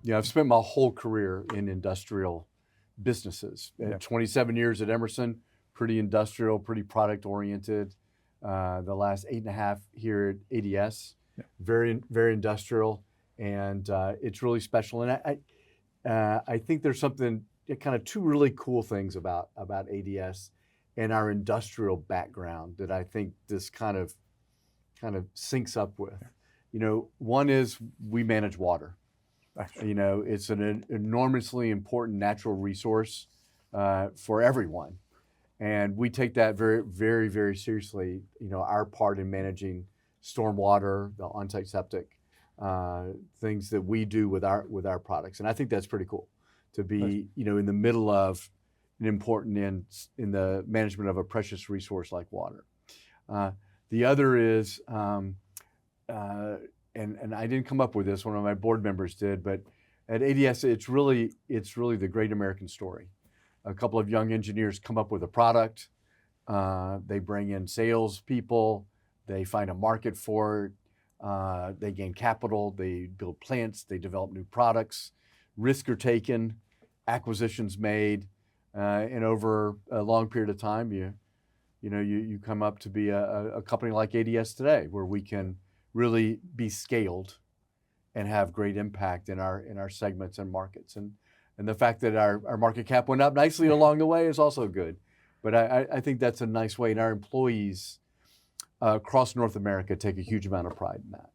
Yeah, I've spent my whole career in industrial businesses. 27 years at Emerson, pretty industrial, pretty product oriented. The last 8.5 here at ADS, very, very industrial, and it's really special. And I think there's something, kind of two really cool things about ADS and our industrial background that I think this kind of syncs up with. You know, one is we manage water. You know, it's an enormously important natural resource for everyone. And we take that very, very, very seriously, you know, our part in managing stormwater, the onsite septic, things that we do with our products. And I think that's pretty cool to be, you know, in the middle of an important in the management of a precious resource like water. The other is, and I didn't come up with this, one of my board members did, but at ADS, it's really the great American story. A couple of young engineers come up with a product, they bring in salespeople, they find a market for it, they gain capital, they build plants, they develop new products, risks are taken, acquisitions made, and over a long period of time, you come up to be a company like ADS today, where we can really be scaled and have great impact in our segments and markets. And the fact that our market cap went up nicely along the way is also good. But I think that's a nice way, and our employees across North America take a huge amount of pride in that.